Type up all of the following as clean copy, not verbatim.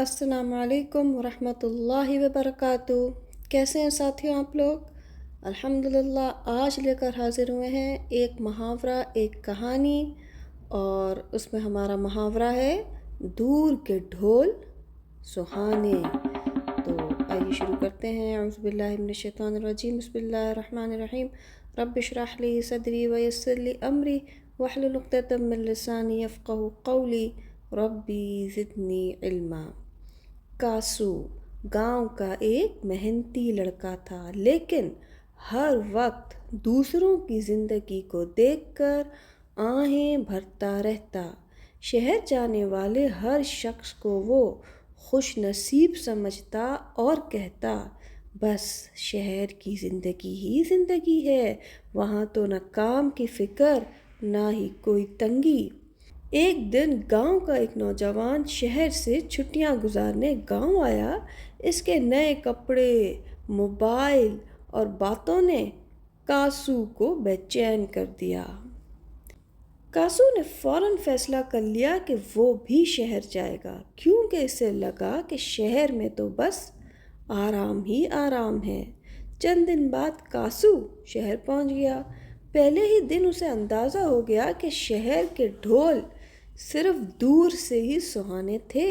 السلام علیکم ورحمۃ اللہ وبرکاتہ۔ کیسے ہیں ساتھیوں آپ لوگ؟ الحمدللہ آج لے کر حاضر ہوئے ہیں ایک محاورہ، ایک کہانی، اور اس میں ہمارا محاورہ ہے دور کے ڈھول سہانے۔ تو آئیے شروع کرتے ہیں۔ اعوذ باللہ من الشیطان الرجیم، بسم اللہ الرحمن الرحیم۔ رب اشرح لی صدری ویسر لی امری واحلل عقدۃ من لسانی یفقہوا قولی ربی زدنی علما۔ کاسو گاؤں کا ایک محنتی لڑکا تھا، لیکن ہر وقت دوسروں کی زندگی کو دیکھ کر آہیں بھرتا رہتا۔ شہر جانے والے ہر شخص کو وہ خوش نصیب سمجھتا اور کہتا، بس شہر کی زندگی ہی زندگی ہے، وہاں تو نہ کام کی فکر نہ ہی کوئی تنگی۔ ایک دن گاؤں کا ایک نوجوان شہر سے چھٹیاں گزارنے گاؤں آیا۔ اس کے نئے کپڑے، موبائل اور باتوں نے کاسو کو بے چین کر دیا۔ کاسو نے فوراً فیصلہ کر لیا کہ وہ بھی شہر جائے گا، کیونکہ اسے لگا کہ شہر میں تو بس آرام ہی آرام ہے۔ چند دن بعد کاسو شہر پہنچ گیا۔ پہلے ہی دن اسے اندازہ ہو گیا کہ شہر کے ڈھول صرف دور سے ہی سہانے تھے۔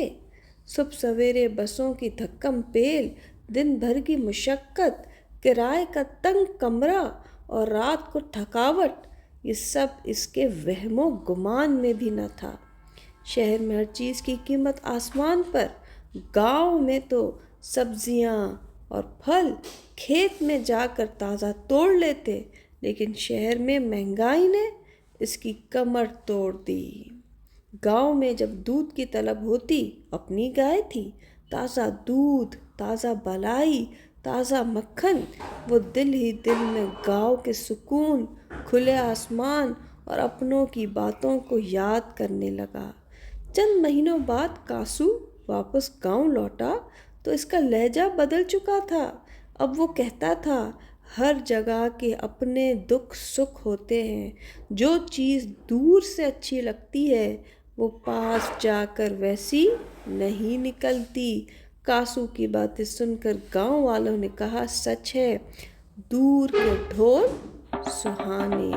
صبح سویرے بسوں کی دھکم پیل، دن بھر کی مشقت، کرائے کا تنگ کمرہ اور رات کو تھکاوٹ، یہ سب اس کے وہم و گمان میں بھی نہ تھا۔ شہر میں ہر چیز کی قیمت آسمان پر، گاؤں میں تو سبزیاں اور پھل کھیت میں جا کر تازہ توڑ لیتے، لیکن شہر میں مہنگائی نے اس کی کمر توڑ دی۔ گاؤں میں جب دودھ کی طلب ہوتی، اپنی گائے تھی، تازہ دودھ، تازہ ملائی، تازہ مکھن، وہ دل ہی دل میں گاؤں کے سکون، کھلے آسمان اور اپنوں کی باتوں کو یاد کرنے لگا۔ چند مہینوں بعد کاسو واپس گاؤں لوٹا تو اس کا لہجہ بدل چکا تھا۔ اب وہ کہتا تھا، ہر جگہ کے اپنے دکھ سکھ ہوتے ہیں، جو چیز دور سے اچھی لگتی ہے وہ پاس جا کر ویسی نہیں نکلتی۔ کاسو کی باتیں سن کر گاؤں والوں نے کہا، سچ ہے، دور کے ڈھول سہانے۔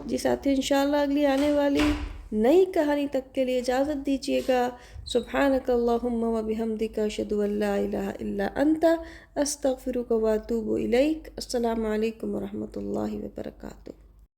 جی ساتھیو، انشاءاللہ اگلی آنے والی نئی کہانی تک کے لیے اجازت دیجیے گا۔ سبحانک اللہم و بحمدک، اشہد ان لا الہ الا انت، استغفرک و اتوب الیک۔ السلام علیکم ورحمۃ اللہ وبرکاتہ۔